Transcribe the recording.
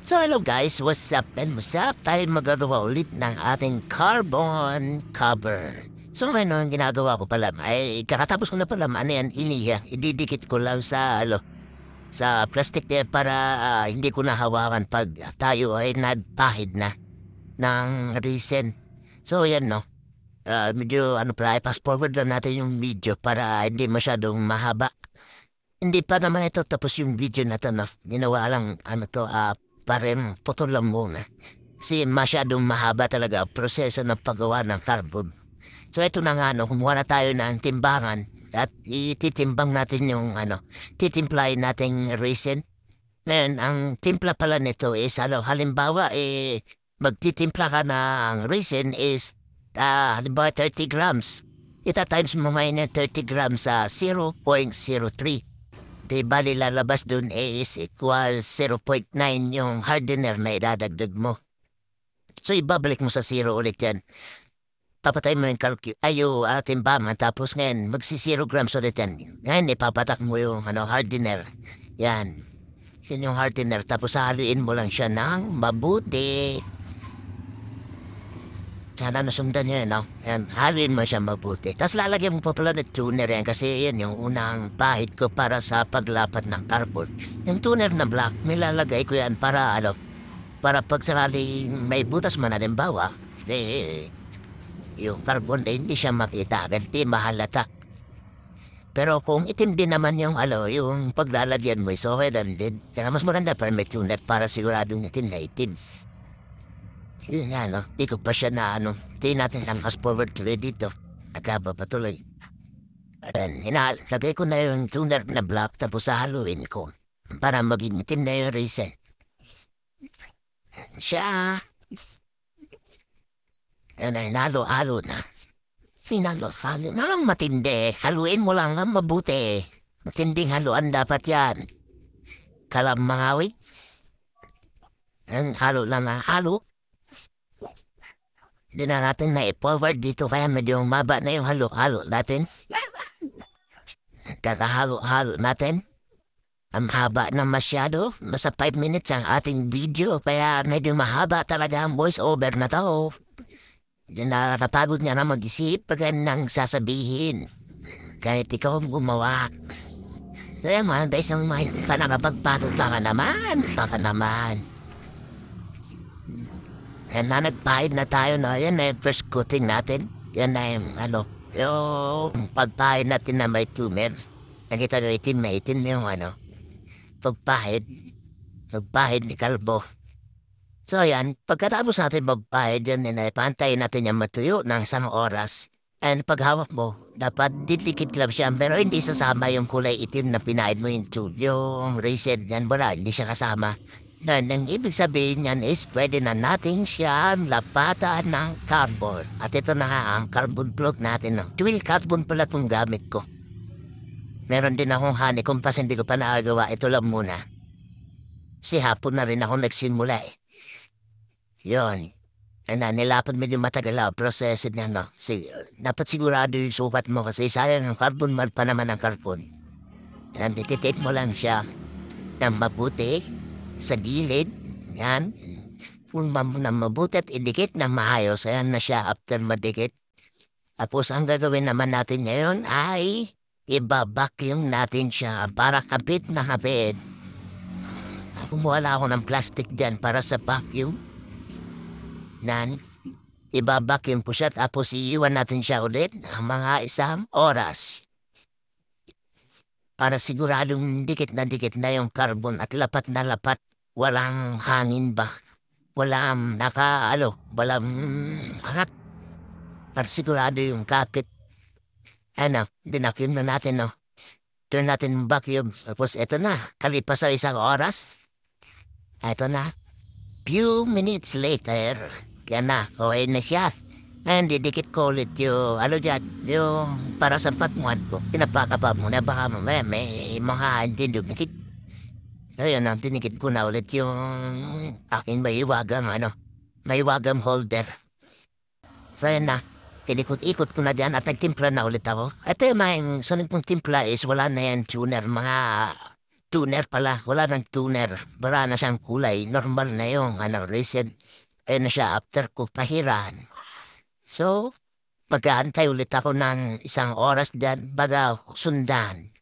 So hello guys, what's up and what's up? Tayo magagawa ulit ng ating carbon cover. So ngayon ang ginagawa ko pala ay kakatapos ko na pala yan, ididikit ko lang sa plastic tape para hindi ko na hawakan pag tayo ay nagpahid na ng resin. So yan no, medyo pala, fast forward lang natin yung video para hindi masyadong mahaba. Hindi pa naman ito tapos yung video na to na ginawa lang parang putol lang muna. Kasi masyadong mahaba talaga ang proseso ng paggawa ng cardboard. So ito na nga kumuha na tayo ng timbangan at ititimbang natin titimplahin natin resin. Ngayon, ang timpla pala nito is halimbawa magtitimpla ka ng resin is halimbawa 30 grams. Ita-times mo ngayon ng 30 grams sa 0.03. Di bali lalabas dun is equal 0.9 yung hardener na idadagdag mo. So ibabalik mo sa 0 ulit yan. Papatay mo yung timbangan tapos ngayon magsi 0 grams ulit yan. Ngayon ipapatak mo yung hardener. Yan. Yan yung hardener tapos haluin mo lang siya ng mabuti. Sana nasundan niya, no? Yan, haluin mo siya mabuti. Tapos lalagyan mo pa pala ng tuner yan kasi yan yung unang pahit ko para sa paglapat ng cardboard. Yung tuner na black, nilalagay ko yan para para pag sakali may butas man halimbawa, yung cardboard hindi siya makita, hindi mahalata. Pero kung itim din naman yung paglalagyan mo, so okay lang din. Kaya mas maganda para may tuner para siguradong itim na itim. Yun nga, di ko pa siya di natin lang fast forward tuloy dito. Nagkaba pa tuloy. Then, lagay ko na yung tuner na black tapos haluin ko. Para maging itim na yung resin. Siya. Yan ay halo na. Sinalo-salo na lang matindi. Haluin mo lang mabuti. Matinding haluan dapat yan. Kalamangawit. Ang halo lang na halo. Hindi na natin na-forward dito kaya medyo maba na yung halo-halo natin. Kakahalo-halo natin. Ang haba na masyado. Nasa 5 minutes ang ating video kaya medyo mahaba talaga ang voice over na to. Nakapagod niya na mag-isip pag nang sasabihin. Kahit ikaw ang gumawa. So yan mga guys, ang panakapagpagod ka naman. Baka naman. Yan na nagpahid na tayo na yan na first coating natin. Yan na yung pagpahid natin na may tumer. Nakita nyo itim na itim yung pagpahid. Pagpahid ni Kalbo. So yan, pagkatapos natin magpahid yan, pantayin natin yung matuyo ng 1 oras. And paghawak mo, dapat didikit lang siya pero hindi sasama yung kulay itim na pinahid mo yung resin yan. Wala, hindi siya kasama. Ang ibig sabihin niyan is pwede na natin siya lapatan ng cardboard. At ito na nga ang cardboard block natin. Dual cardboard pala itong gamit ko. Meron din akong honeycomb pa hindi ko pa nakagawa. Ito lang muna. Si hapon na rin ako nagsimula eh. Yun. Nilapad medyo matagal ang process niya. Dapat sigurado yung sukat mo kasi sayang ang carbon man pa naman ang carbon. Dititate mo lang siya ng mabuti. Sa gilid, yan. Pulma mo na mabuti at idikit na maayos. Ayan na siya after madikit. Tapos ang gagawin naman natin ngayon ay ibabacuum natin siya para kapit na kapit. Kumuha ako ng plastic dyan para sa vacuum. Ibabacuum po siya tapos iiwan natin siya ulit ng mga 1 oras. Para siguradong dikit na yung carbon at lapat na lapat. Walang hangin ba? Walang walang hangat. Para sigurado yung kakit. Binacuum na natin, Turn natin vacuum. Tapos eto na, kalipas sa 1 oras. Eto na. Few minutes later, yan na, okay na siya. And didikit ko ulit yung yung para sa patmuan ko. Pinapakapa muna baka mamaya may mga hindi dumikit. Ayun tinikit ko na ulit yung aking maiwagang holder. So yan na, tinikot-ikot ko na dyan at nagtimpla na ulit ako. Ito yung sunod kong timpla is wala na yan tuner, mga tuner pala, wala ng tuner. Bara na siyang kulay, normal na yung reset. Ayun na siya after ko pahiran. So, mag-aantay ulit ako ng isang oras dyan baga sundan.